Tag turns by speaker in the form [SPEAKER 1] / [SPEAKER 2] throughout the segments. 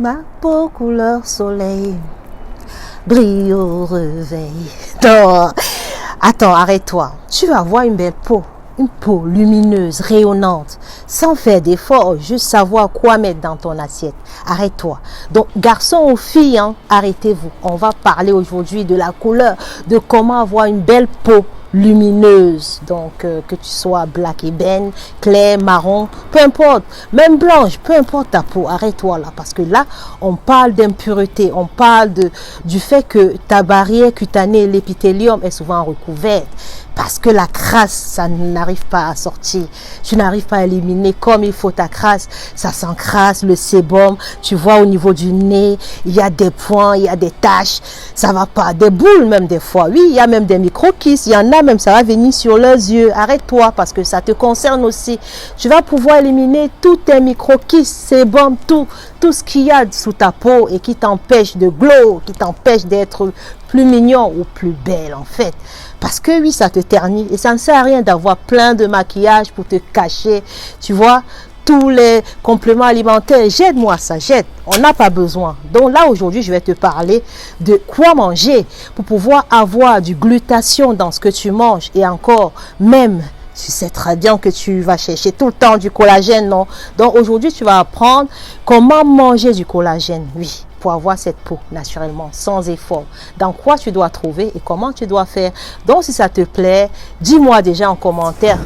[SPEAKER 1] Ma peau couleur soleil brille au réveil. Non, attends, arrête-toi. Tu vas avoir une belle peau. Une peau lumineuse, rayonnante, sans faire d'effort, juste savoir quoi mettre dans ton assiette. Arrête-toi. Donc, garçons ou filles, hein, arrêtez-vous. On va parler aujourd'hui de la couleur, de comment avoir une belle peau lumineuse. Donc, que tu sois black ébène, clair, marron, peu importe, même blanche, peu importe ta peau. Arrête-toi là, parce que là, on parle d'impureté, on parle du fait que ta barrière cutanée, l'épithélium, est souvent recouverte. Parce que la crasse, ça n'arrive pas à sortir. Tu n'arrives pas à éliminer comme il faut ta crasse. Ça s'encrasse, le sébum. Tu vois au niveau du nez, il y a des points, il y a des taches. Ça va pas. Des boules même des fois. Oui, il y a même des micro-kisses. Il y en a même, ça va venir sur leurs yeux. Arrête-toi parce que ça te concerne aussi. Tu vas pouvoir éliminer tous tes micro-kisses, sébum, tout ce qu'il y a sous ta peau et qui t'empêche de glow, qui t'empêche d'être plus mignon ou plus belle en fait. Parce que oui, ça te ternit et ça ne sert à rien d'avoir plein de maquillage pour te cacher, tu vois, tous les compléments alimentaires. Jette-moi ça, jette. On n'a pas besoin. Donc là, aujourd'hui, je vais te parler de quoi manger pour pouvoir avoir du glutathion dans ce que tu manges et encore, même, tu sais très bien que tu vas chercher tout le temps du collagène, non? Donc aujourd'hui, tu vas apprendre comment manger du collagène, oui, pour avoir cette peau naturellement, sans effort. Dans quoi tu dois trouver et comment tu dois faire. Donc si ça te plaît, dis-moi déjà en commentaire.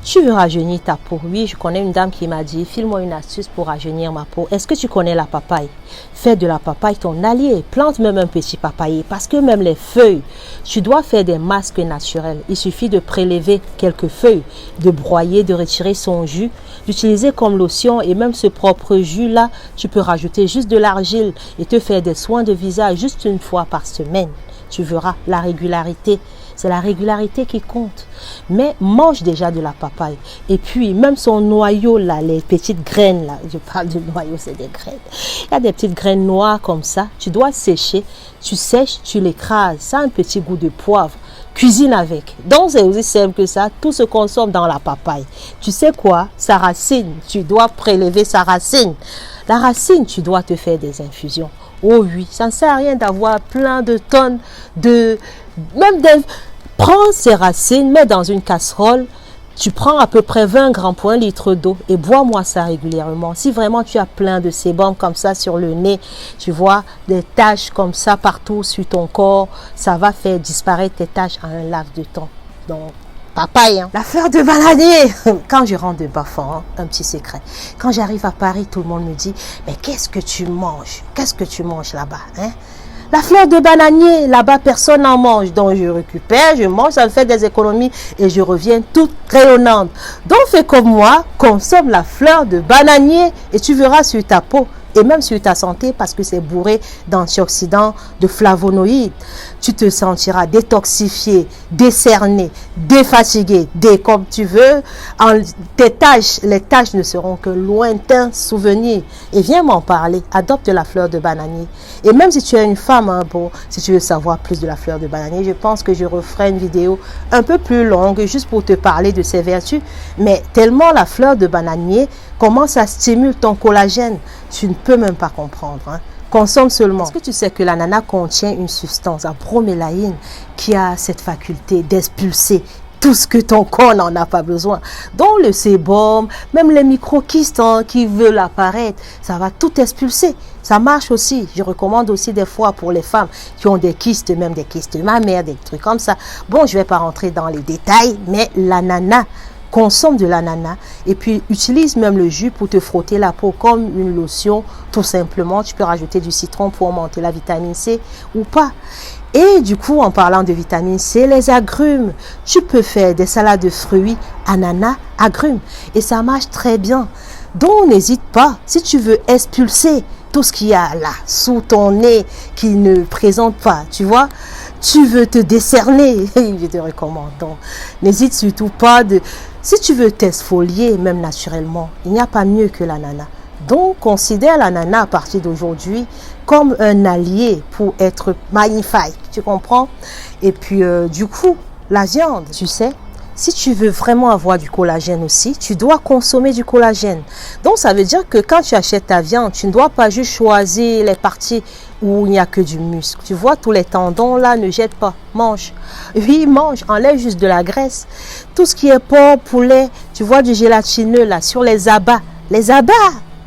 [SPEAKER 1] Tu veux rajeunir ta peau? Oui, je connais une dame qui m'a dit, file-moi une astuce pour rajeunir ma peau. Est-ce que tu connais la papaye? Fais de la papaye ton allié. Plante même un petit papayer parce que même les feuilles, tu dois faire des masques naturels. Il suffit de prélever quelques feuilles, de broyer, de retirer son jus, d'utiliser comme lotion et même ce propre jus-là, tu peux rajouter juste de l'argile et te faire des soins de visage juste une fois par semaine. Tu verras la régularité. C'est la régularité qui compte. Mais mange déjà de la papaye. Et puis, même son noyau, là, les petites graines, là, je parle de noyau, c'est des graines. Il y a des petites graines noires comme ça. Tu dois sécher. Tu sèches, tu l'écrases. Ça a un petit goût de poivre. Cuisine avec. Donc, c'est aussi simple que ça. Tout se consomme dans la papaye. Tu sais quoi? Sa racine, tu dois prélever sa racine. La racine, tu dois te faire des infusions. Oh oui, ça ne sert à rien d'avoir plein de tonnes prends ces racines, mets dans une casserole, tu prends à peu près 20 grammes pour 1 litre d'eau et bois-moi ça régulièrement. Si vraiment tu as plein de sébum comme ça sur le nez, tu vois, des taches comme ça partout sur ton corps, ça va faire disparaître tes taches en un laps de temps. Donc, papaye, hein. La fleur de bananier. Quand je rentre de Bafang, hein, un petit secret. Quand j'arrive à Paris, tout le monde me dit, mais qu'est-ce que tu manges? Qu'est-ce que tu manges là-bas, hein? La fleur de bananier, là-bas, personne n'en mange. Donc, je récupère, je mange, ça me fait des économies et je reviens toute rayonnante. Donc, fais comme moi, consomme la fleur de bananier et tu verras sur ta peau et même sur ta santé parce que c'est bourré d'antioxydants, de flavonoïdes. Tu te sentiras détoxifié, décerné, défatigué, comme tu veux. Les tâches ne seront que lointains souvenirs. Et viens m'en parler. Adopte la fleur de bananier. Et même si tu es une femme, hein, bon, si tu veux savoir plus de la fleur de bananier, je pense que je referai une vidéo un peu plus longue juste pour te parler de ses vertus. Mais tellement la fleur de bananier, comment ça stimule ton collagène, tu ne peux même pas comprendre, hein. Consomme seulement. Est-ce que tu sais que l'ananas contient une substance, la bromélaïne, qui a cette faculté d'expulser tout ce que ton corps n'en a pas besoin. Donc le sébum, même les micro-kystes, hein, qui veulent apparaître, ça va tout expulser. Ça marche aussi. Je recommande aussi des fois pour les femmes qui ont des kystes, même des kystes mammaires, des trucs comme ça. Bon, je ne vais pas rentrer dans les détails, mais l'ananas, consomme de l'ananas et puis utilise même le jus pour te frotter la peau comme une lotion, tout simplement. Tu peux rajouter du citron pour augmenter la vitamine C ou pas. Et du coup, en parlant de vitamine C, les agrumes, tu peux faire des salades de fruits, ananas, agrumes et ça marche très bien. Donc, n'hésite pas, si tu veux expulser tout ce qu'il y a là, sous ton nez, qui ne présente pas, tu vois, tu veux te décerner, je te recommande. Donc, n'hésite surtout pas si tu veux t'exfolier, même naturellement, il n'y a pas mieux que l'ananas. Donc, considère l'ananas à partir d'aujourd'hui comme un allié pour être magnifique, tu comprends? Et puis, du coup, la viande, tu sais, si tu veux vraiment avoir du collagène aussi, tu dois consommer du collagène. Donc, ça veut dire que quand tu achètes ta viande, tu ne dois pas juste choisir les parties où il n'y a que du muscle. Tu vois, tous les tendons là, ne jette pas. Mange. Oui, mange. Enlève juste de la graisse. Tout ce qui est porc, poulet, tu vois du gélatineux là, sur les abats. Les abats,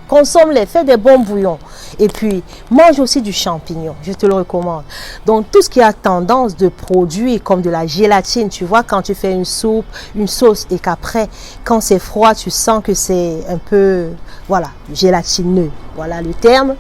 [SPEAKER 1] consomme-les, fais des bons bouillons. Et puis, mange aussi du champignon, je te le recommande. Donc, tout ce qui a tendance de produire comme de la gélatine, tu vois, quand tu fais une soupe, une sauce, et qu'après, quand c'est froid, tu sens que c'est un peu, voilà, gélatineux. Voilà le terme.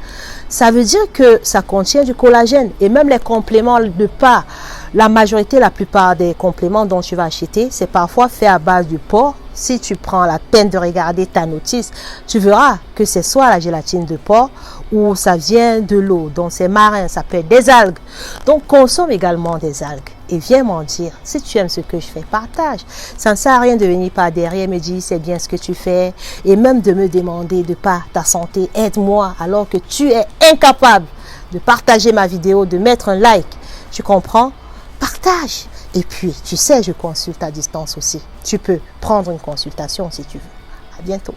[SPEAKER 1] Ça veut dire que ça contient du collagène. Et même les compléments de pas, la majorité, la plupart des compléments dont tu vas acheter, c'est parfois fait à base du porc. Si tu prends la peine de regarder ta notice, tu verras que c'est soit la gélatine de porc ou ça vient de l'eau. Donc c'est marin, ça peut être des algues. Donc consomme également des algues. Et viens m'en dire, si tu aimes ce que je fais, partage. Ça ne sert à rien de venir par derrière me dire c'est bien ce que tu fais. Et même de me demander de pas ta santé, aide-moi alors que tu es incapable de partager ma vidéo, de mettre un like. Tu comprends? Partage. Et puis, tu sais, je consulte à distance aussi. Tu peux prendre une consultation si tu veux. À bientôt.